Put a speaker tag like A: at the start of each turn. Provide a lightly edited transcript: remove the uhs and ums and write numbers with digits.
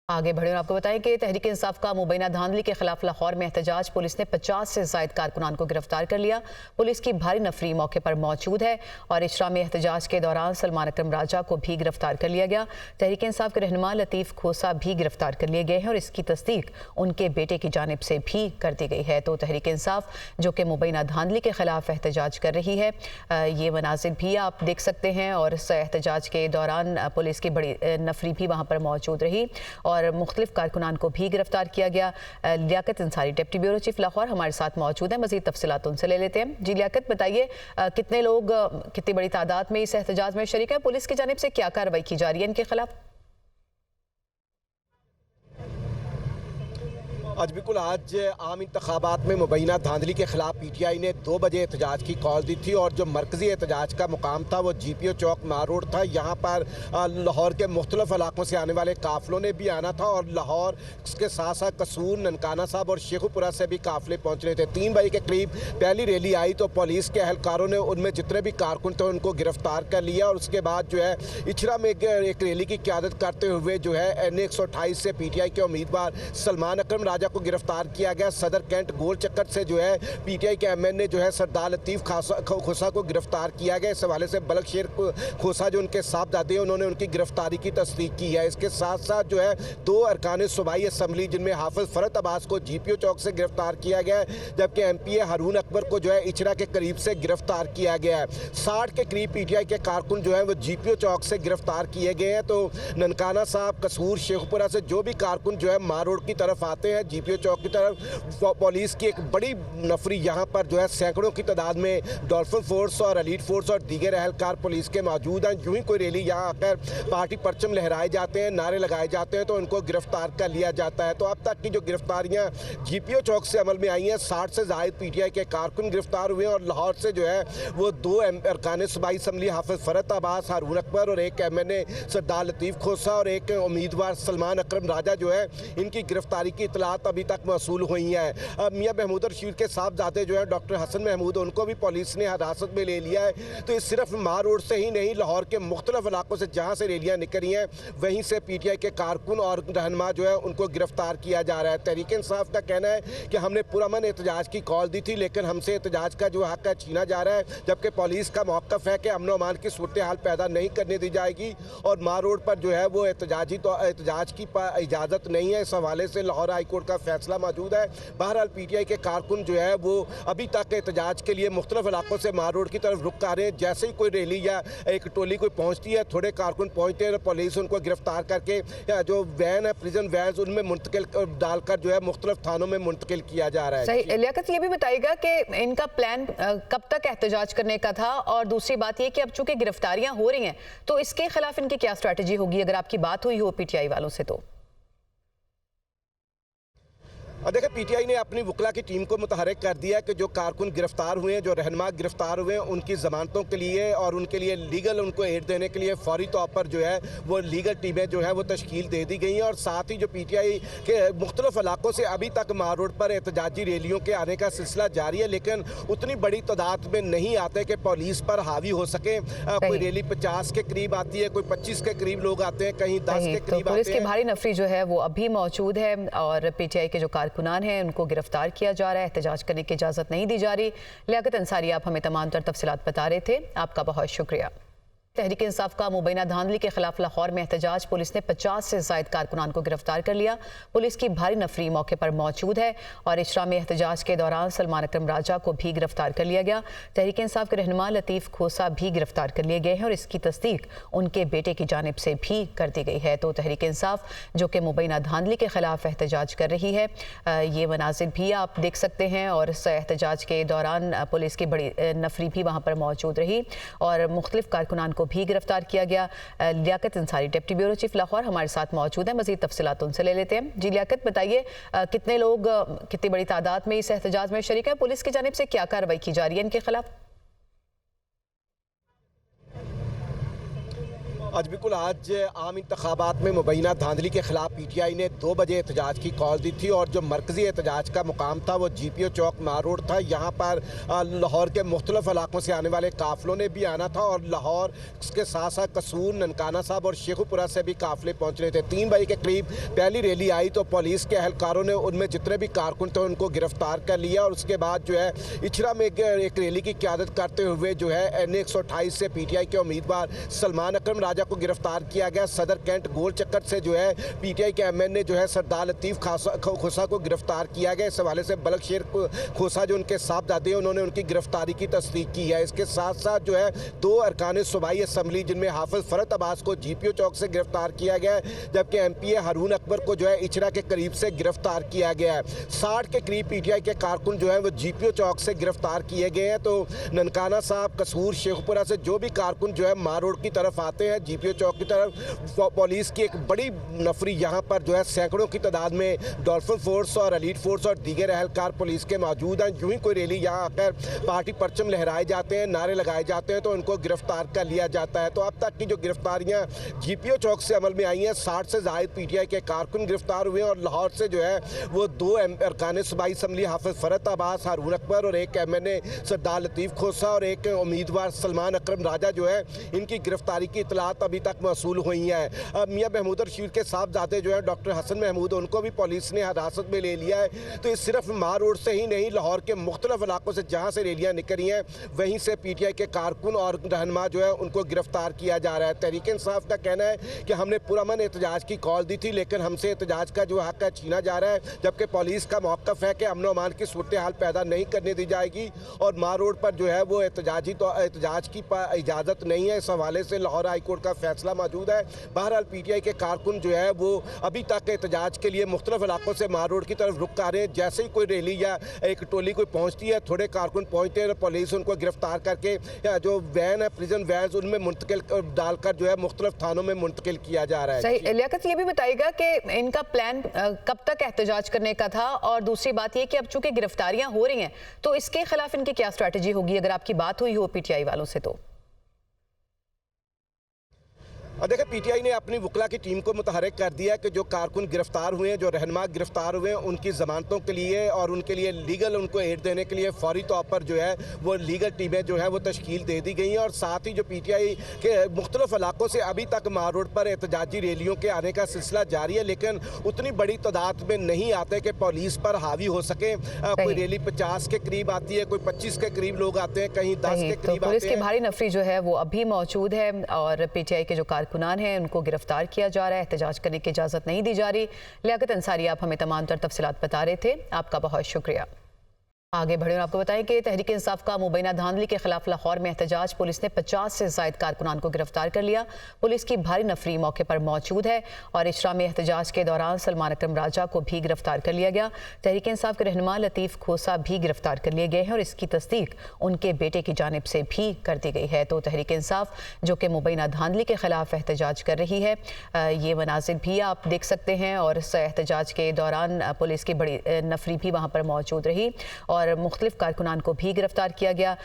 A: आगे बढ़े और आपको बताएं कि तहरीक इंसाफ का मुबैना धांधली के खिलाफ लाहौर में एहतजाज। पुलिस ने 50 से ज्यादा कारकुनान को गिरफ्तार कर लिया। पुलिस की भारी नफरी मौके पर मौजूद है और इशरा में एहतजाज के दौरान सलमान अकरम राजा को भी गिरफ्तार कर लिया गया। तहरीक इंसाफ के रहनुमा लतीफ़ खोसा भी गिरफ्तार कर लिए गए हैं और इसकी तस्दीक उनके बेटे की जानिब से भी कर दी गई है। तो तहरीक इंसाफ जो कि मुबैना धांधली के खिलाफ एहतजाज कर रही है, ये मनाजिर भी आप देख सकते हैं और इस एहतजाज के दौरान पुलिस की बड़ी नफरी भी वहाँ पर मौजूद रही और मुख्तलिफ कारकुनान को भी गिरफ्तार किया गया। Liaquat Ansari deputy bureau chief Lahore हमारे साथ मौजूद है, मजीद तफसीलात उनसे ले लेते हैं। जी लियाकत, बताइए कितने लोग कितनी बड़ी तादाद में इस एहतजाज में शरीक है, पुलिस की जानिब से क्या कार्रवाई की जा रही है इनके खिलाफ?
B: आज बिल्कुल आज आम इंतखाबात में मुबैना धांधली के खिलाफ PTI ने 2 बजे एहतजाज की कॉल दी थी और जो मरकजी एहतजाज का मुकाम था वो GPO चौक मार रोड था। यहाँ पर लाहौर के मुख्तलिफ इलाकों से आने वाले काफ़िलों ने भी आना था और लाहौर के साथ साथ कसूर, ननकाना साहब और शेखुपुरा से भी काफ़िले पहुँच रहे थे। 3 बजे के करीब पहली रैली आई तो पुलिस के अहलकारों ने उनमें जितने भी कारकुन थे उनको गिरफ्तार कर लिया और उसके बाद जो है इचरा में एक रैली की क़यादत करते हुए जो है NA 128 से PTI के उम्मीदवार सलमान अकरम राजा को गिरफ्तार किया गया। सदर कैंट गोल चक्कर से जो है PTI के MN जो है सरदार लतीफ़ खोसा को गिरफ्तार किया गया। इस हवाले से बलक शेर खोसा जो उनके साहबजादे हैं उन्होंने उनकी गिरफ्तारी की तस्दीक की है। इसके साथ साथ जो है 2 अरकान सूबाई असम्बली जिनमें हाफिज फरत अब्बास को GPO चौक से गिरफ्तार किया गया है, जबकि MPA हारून अकबर को जो है इचरा के करीब से गिरफ्तार किया गया है। 60 के करीब PTI के कारकुन जो है वो GPO चौक से गिरफ्तार किए गए हैं। तो ननकाना साहब, कसूर, शेखपुरा से जो भी कारकुन जो है मार रोड की तरफ आते हैं GPO चौक की तरफ, पुलिस की एक बड़ी नफरी यहाँ पर जो है सैकड़ों की तादाद में डॉल्फिन फोर्स और एलीट फोर्स और दीगर अहलकार पुलिस के मौजूद हैं। यूं ही कोई रैली यहाँ आकर पार्टी परचम लहराए जाते हैं, नारे लगाए जाते हैं तो उनको गिरफ्तार कर लिया जाता है। तो अब तक की जो गिरफ्तारियाँ GPO चौक से अमल में आई हैं, 60 से ज़ायद PTI के कारकुन गिरफ्तार हुए और लाहौर से जो है वो 2 अरकान सूबाई असम्बली हाफिज फरत अब्बास, हारून अकबर और एक MNA सरदार लतीफ़ खोसा और एक उम्मीदवार सलमान अकरम राजा जो है इनकी गिरफ्तारी की इतलात अभी तक मौसूल हुई है। अब मियाँ महमूद रशीद के साहबजादे जो है डॉक्टर हसन महमूद, उनको भी पुलिस ने हिरासत में ले लिया है। तो इस सिर्फ मार रोड से ही नहीं, लाहौर के मुख्तलिफ इलाकों से जहाँ से रैलियाँ निकली हैं वहीं से PTI के कारकुन और रहनुमा जो है उनको गिरफ्तार किया जा रहा है। तहरीक इंसाफ का कहना है कि हमने पुरअमन एहतजाज की कॉल दी थी लेकिन हमसे एहतजाज का जो हक है छीना जा रहा है, जबकि पुलिस का मौक़िफ़ है कि अमन व अमान की सूरत हाल पैदा नहीं करने दी जाएगी और मार रोड पर जो है वो एहतजाज की इजाज़त नहीं है। इस हवाले से लाहौर हाई कोर्ट का फैसला मौजूद है। बहरहाल PTI के कारकुन जो है वो अभी तक एहतजाज के लिए मुख्तलिफ इलाकों से मार रोड की तरफ रुख कर रहे हैं। जैसे ही कोई रैली या एक टोली कोई पहुंचती है, थोड़े कारकुन पहुंचते हैं, पुलिस उनको गिरफ्तार करके जो वैन है, प्रिजन वैन, उनमें मुंतकिल डालकर जो है मुख्तलिफ थानों में मुंतकिल किया जा रहा है।
A: सही। लियाकत, ये भी बताइएगा कि इनका प्लान कब तक एहतजाज करने का था और दूसरी बात ये कि अब चूंकि गिरफ्तारियां हो रही हैं तो इसके खिलाफ इनकी क्या स्ट्रैटेजी होगी अगर आपकी बात हुई हो PTI वालों से? तो
B: और देखिए PTI ने अपनी वकला की टीम को मुतहरिक कर दिया कि जो कारकुन गिरफ्तार हुए हैं, जो रहनुमा गिरफ्तार हुए हैं, उनकी ज़मानतों के लिए और उनके लिए लीगल उनको एड देने के लिए फौरी तौर पर जो है वो लीगल टीमें जो है वो तश्कील दे दी गई हैं। और साथ ही जो PTI के मुख्तलिफ इलाकों से अभी तक मार रोड पर एहतजाजी रैलियों के आने का सिलसिला जारी है, लेकिन उतनी बड़ी तादाद में नहीं आते कि पुलिस पर हावी हो सके। कोई रैली 50 के करीब आती है, कोई 25 के करीब लोग आते हैं, कहीं 10 के करीब।
A: पुलिस की भारी नफरी जो है वो अभी मौजूद है और PTI के जो कारकुनान हैं उनको गिरफ्तार किया जा रहा है, एहतजाज करने की इजाज़त नहीं दी जा रही। लियाकत अंसारी, आप हमें तमाम तर तफसीलात बता रहे थे, आपका बहुत शुक्रिया। तहरीक इंसाफ का मुबैना धांधली के खिलाफ लाहौर में एहतजाज। पुलिस ने 50 से ज्यादा कारकुनान को गिरफ्तार कर लिया। पुलिस की भारी नफरी मौके पर मौजूद है और इशरा में एहतजाज के दौरान सलमान अकरम राजा को भी गिरफ्तार कर लिया गया। तहरीक इंसाफ के रहनुमा लतीफ़ खोसा भी गिरफ्तार कर लिए गए हैं और इसकी तस्दीक उनके बेटे की जानिब से भी कर दी गई है। तो तहरीक इंसाफ जो कि मुबैना धांधली के खिलाफ एहतजाज कर रही है, ये मनाजिर भी आप देख सकते हैं और इस एहतजाज के दौरान पुलिस की बड़ी नफरी भी वहाँ पर मौजूद रही और मुख्तलिफ कारकुनान को भी गिरफ्तार किया गया। Liaquat Ansari deputy bureau chief Lahore हमारे साथ मौजूद है, मजीद तफसीलात उनसे ले लेते हैं। जी लियाकत, बताइए कितने लोग कितनी बड़ी तादाद में इस एहतजाज में शरीक है, पुलिस की जानिब से क्या कार्रवाई की जा रही है इनके खिलाफ?
B: आज बिल्कुल आज आम इंतखाबात में मुबैना धांधली के खिलाफ पीटीआई ने 2 बजे एहतजाज की कॉल दी थी और जो मरकजी एहतजाज का मुकाम था वो जीपीओ चौक मार रोड था। यहाँ पर लाहौर के मुख्तलिफ इलाकों से आने वाले काफिलों ने भी आना था और लाहौर के साथ साथ कसूर, ननकाना साहब और शेखुपुरा से भी काफिले पहुँच रहे थे। 3 बजे के करीब पहली रैली आई तो पुलिस के एहलकारों ने उनमें जितने भी कारकुन थे उनको गिरफ्तार कर लिया और उसके बाद जो है इचरा में एक रैली की क़यादत करते हुए जो है NA 128 से पीटीआई के उम्मीदवार सलमान अकरम राजा को गिरफ्तार किया गया। सदर कैंट गोल चक्कर से जो है पीटीआई के MNA जो है सरदार लतीफ़ खोसा को गिरफ्तार किया गया। इस हवाले से बलक शेर खोसा जो उनके साहबजादे हैं उन्होंने उनकी गिरफ्तारी की तस्दीक की है। इसके साथ साथ जो है 2 अरकान सूबाई असम्बली जिनमें हाफिज फरत अब्बास को जीपीओ चौक से गिरफ्तार किया गया है, जबकि MPA हारून अकबर को जो है इचरा के करीब से गिरफ्तार किया गया है। 60 के करीब पीटीआई के कारकुन जो है वो जीपीओ चौक से गिरफ्तार किए गए हैं। तो ननकाना साहब, कसूर, शेखपुरा से जो भी कारकुन जो है मार रोड की तरफ आते हैं जीपीओ चौक की तरफ, पुलिस की एक बड़ी नफरी यहाँ पर जो है सैकड़ों की तादाद में डॉल्फिन फोर्स और एलीट फोर्स और दीगर एहलकार पुलिस के मौजूद हैं। यूं ही कोई रैली यहाँ आकर पार्टी परचम लहराए जाते हैं, नारे लगाए जाते हैं तो उनको गिरफ्तार कर लिया जाता है। तो अब तक की जो गिरफ्तारियाँ जीपीओ चौक से अमल में आई हैं, 60 से ज़ायद पीटीआई के कारकुन गिरफ्तार हुए और लाहौर से जो है वो 2 अरकान सूबाई असम्बली हाफिज फरत अब्बास, हारून अकबर और एक MNA सरदार लतीफ़ खोसा और एक उम्मीदवार सलमान अकरम राजा जो है इनकी गिरफ्तारी की इतलात अभी तक मौसूल हुई है। अब मियाँ महमूद रशीद के साहबजादे जो है डॉक्टर हसन महमूद, उनको भी पुलिस ने हिरासत में ले लिया है। तो ये सिर्फ मार रोड से ही नहीं, लाहौर के मुख्तलिफ इलाकों से जहाँ से रैलियाँ निकली हैं वहीं से पीटीआई के कारकुन और रहनुमा जो है उनको गिरफ्तार किया जा रहा है। तहरीक इंसाफ का कहना है कि हमने पुरअमन एहतजाज की कॉल दी थी लेकिन हमसे एहतजाज का जो हक है छीना जा रहा है, जबकि पुलिस का मौक़िफ़ है कि अमन अमान की सूरत हाल पैदा नहीं करने दी जाएगी और मार रोड पर जो है वो एहतजाज की इजाज़त नहीं है। इस हवाले से लाहौर हाई कोर्ट का फैसला मौजूद है। बहरहाल पीटीआई के कारकुन जो है वो अभी तक एहतजाज के लिए मुख्तलिफ इलाकों से मार रोड की तरफ रुख कर रहे हैं। जैसे ही कोई रैली या एक टोली कोई पहुँचती है, थोड़े कारकुन पहुँचते हैं, पुलिस उनको गिरफ्तार करके जो वैन है, प्रिजन वैन, उनमें मुंतकिल डालकर जो है मुख्तलिफ थानों में मुंतकिल किया जा रहा है।
A: सही। लियाकत, ये भी बताइएगा कि इनका प्लान कब तक एहतजाज करने का था और दूसरी बात ये कि अब चूंकि गिरफ्तारियां हो रही हैं तो इसके खिलाफ इनकी क्या स्ट्रैटेजी होगी, अगर आपकी बात हुई हो पीटीआई वालों से तो?
B: और देखिए पीटीआई ने अपनी वकला की टीम को मुतहरिक कर दिया कि जो कारकुन गिरफ्तार हुए हैं, जो रहनुमा गिरफ्तार हुए हैं, उनकी ज़मानतों के लिए और उनके लिए लीगल उनको एड देने के लिए फौरी तौर पर जो है वो लीगल टीमें जो है वो तश्कील दे दी गई हैं। और साथ ही जो पीटीआई के मुख्तलिफ इलाकों से अभी तक मार रोड पर एहतजाजी रैलियों के आने का सिलसिला जारी है, लेकिन उतनी बड़ी तादाद में नहीं आते कि पुलिस पर हावी हो सके। कोई रैली 50 के करीब आती है, कोई 25 के करीब लोग आते हैं, कहीं 10 के करीब आते हैं।
A: पुलिस की भारी नफरी जो है वो अभी मौजूद है और पीटीआई के जो कारकुनान हैं उनको गिरफ्तार किया जा रहा है, एहतजाज करने की इजाज़त नहीं दी जा रही। लियाकत अंसारी, आप हमें तमाम तर तफसीलात बता रहे थे, आपका बहुत शुक्रिया। आगे बढ़े और आपको बताएं कि तहरीक इंसाफ का मुबैना धांधली के खिलाफ लाहौर में एहतजाज, पुलिस ने 50 से ज़ायद कारकुनान को गिरफ्तार कर लिया। पुलिस की भारी नफरी मौके पर मौजूद है और इचरा में एहतजाज के दौरान सलमान अकरम राजा को भी गिरफ्तार कर लिया गया। तहरीक इंसाफ के रहनुमा लतीफ़ खोसा भी गिरफ्तार कर लिए गए हैं और इसकी तस्दीक उनके बेटे की जानिब से भी कर दी गई है। तो तहरीक इंसाफ जो कि मुबैना धांधली के खिलाफ एहतजाज कर रही है, ये मनाजिर भी आप देख सकते हैं और इस एहतजाज के दौरान पुलिस की बड़ी नफरी भी वहाँ पर मौजूद रही और मुख्तलिफ कारकुनान को भी गिरफ्तार किया गया।